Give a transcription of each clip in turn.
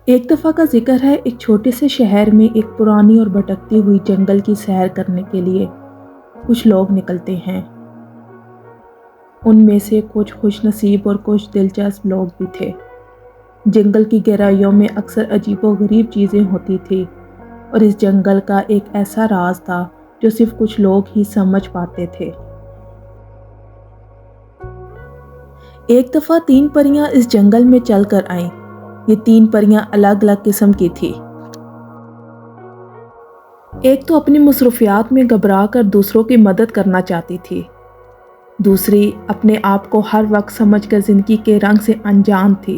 ایک دفعہ کا ذکر ہے، ایک چھوٹے سے شہر میں ایک پرانی اور بھٹکتی ہوئی جنگل کی سیر کرنے کے لیے کچھ لوگ نکلتے ہیں۔ ان میں سے کچھ خوش نصیب اور کچھ دلچسپ لوگ بھی تھے۔ جنگل کی گہرائیوں میں اکثر عجیب و غریب چیزیں ہوتی تھیں، اور اس جنگل کا ایک ایسا راز تھا جو صرف کچھ لوگ ہی سمجھ پاتے تھے۔ ایک دفعہ 3 پریاں اس جنگل میں چل کر آئیں۔ یہ 3 پریاں الگ الگ قسم کی تھیں۔ ایک تو اپنی مصروفیات میں گھبرا کر دوسروں کی مدد کرنا چاہتی تھی۔ دوسری اپنے آپ کو ہر وقت سمجھ کر زندگی کے رنگ سے انجان تھی۔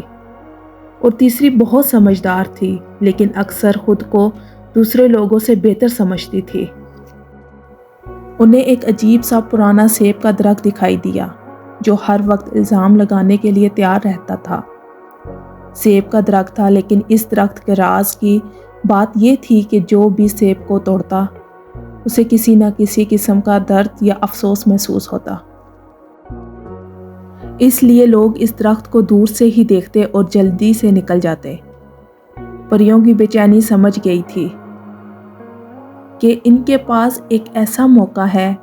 اور تیسری بہت سمجھدار تھی، لیکن اکثر خود کو دوسرے لوگوں سے بہتر سمجھتی تھی۔ انہیں ایک عجیب سا پرانا سیب کا درخت دکھائی دیا جو ہر وقت الزام لگانے کے لیے تیار رہتا تھا۔ سیب کا درخت تھا، لیکن اس درخت کے راز کی بات یہ تھی کہ جو بھی سیب کو توڑتا اسے کسی نہ کسی قسم کا درد یا افسوس محسوس ہوتا۔ اس لیے لوگ اس درخت کو دور سے ہی دیکھتے اور جلدی سے نکل جاتے۔ پریوں کی بے چینی سمجھ گئی تھی کہ ان کے پاس ایک ایسا موقع ہے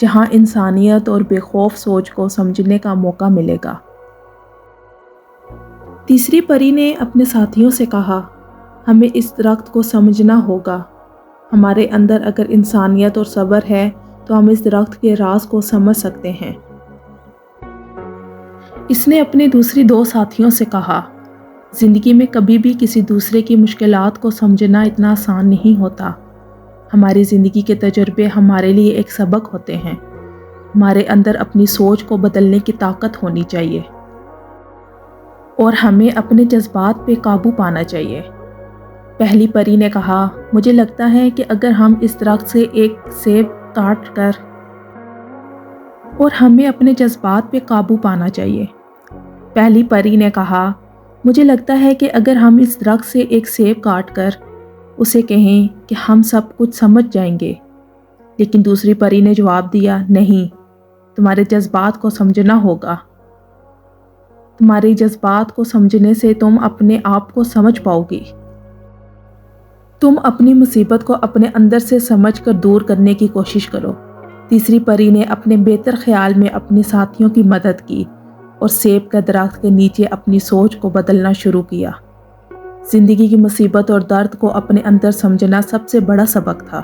جہاں انسانیت اور بے خوف سوچ کو سمجھنے کا موقع ملے گا۔ تیسری پری نے اپنے ساتھیوں سے کہا، ہمیں اس درخت کو سمجھنا ہوگا۔ ہمارے اندر اگر انسانیت اور صبر ہے تو ہم اس درخت کے راز کو سمجھ سکتے ہیں۔ اس نے اپنے دوسری 2 ساتھیوں سے کہا، زندگی میں کبھی بھی کسی دوسرے کی مشکلات کو سمجھنا اتنا آسان نہیں ہوتا۔ ہماری زندگی کے تجربے ہمارے لیے ایک سبق ہوتے ہیں۔ ہمارے اندر اپنی سوچ کو بدلنے کی طاقت ہونی چاہیے، اور ہمیں اپنے جذبات پہ قابو پانا چاہیے۔ پہلی پری نے کہا، مجھے لگتا ہے کہ اگر ہم اس درخت سے ایک سیب کاٹ کر اور ہمیں اپنے جذبات پہ قابو پانا چاہیے۔ پہلی پری نے کہا، مجھے لگتا ہے کہ اگر ہم اس درخت سے ایک سیب کاٹ کر اسے کہیں کہ ہم سب کچھ سمجھ جائیں گے، لیکن دوسری پری نے جواب دیا، نہیں، تمہارے جذبات کو سمجھنا ہوگا۔ تمہاری جذبات کو سمجھنے سے تم اپنے آپ کو سمجھ پاؤ گی۔ تم اپنی مصیبت کو اپنے اندر سے سمجھ کر دور کرنے کی کوشش کرو۔ تیسری پری نے اپنے بہتر خیال میں اپنے ساتھیوں کی مدد کی اور سیب کے درخت کے نیچے اپنی سوچ کو بدلنا شروع کیا۔ زندگی کی مصیبت اور درد کو اپنے اندر سمجھنا سب سے بڑا سبق تھا۔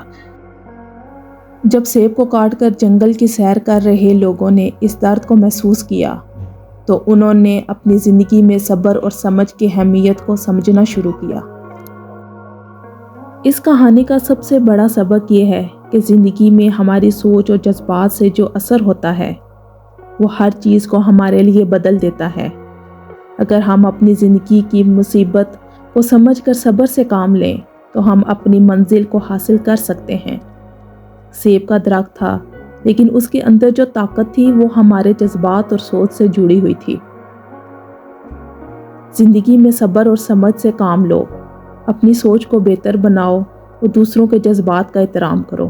جب سیب کو کاٹ کر جنگل کی سیر کر رہے لوگوں نے اس درد کو محسوس کیا تو انہوں نے اپنی زندگی میں صبر اور سمجھ کی اہمیت کو سمجھنا شروع کیا۔ اس کہانی کا سب سے بڑا سبق یہ ہے کہ زندگی میں ہماری سوچ اور جذبات سے جو اثر ہوتا ہے وہ ہر چیز کو ہمارے لیے بدل دیتا ہے۔ اگر ہم اپنی زندگی کی مصیبت کو سمجھ کر صبر سے کام لیں تو ہم اپنی منزل کو حاصل کر سکتے ہیں۔ سیب کا درخت تھا، لیکن اس کے اندر جو طاقت تھی وہ ہمارے جذبات اور سوچ سے جڑی ہوئی تھی۔ زندگی میں صبر اور سمجھ سے کام لو، اپنی سوچ کو بہتر بناؤ اور دوسروں کے جذبات کا احترام کرو۔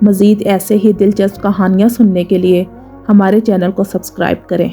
مزید ایسے ہی دلچسپ کہانیاں سننے کے لیے ہمارے چینل کو سبسکرائب کریں۔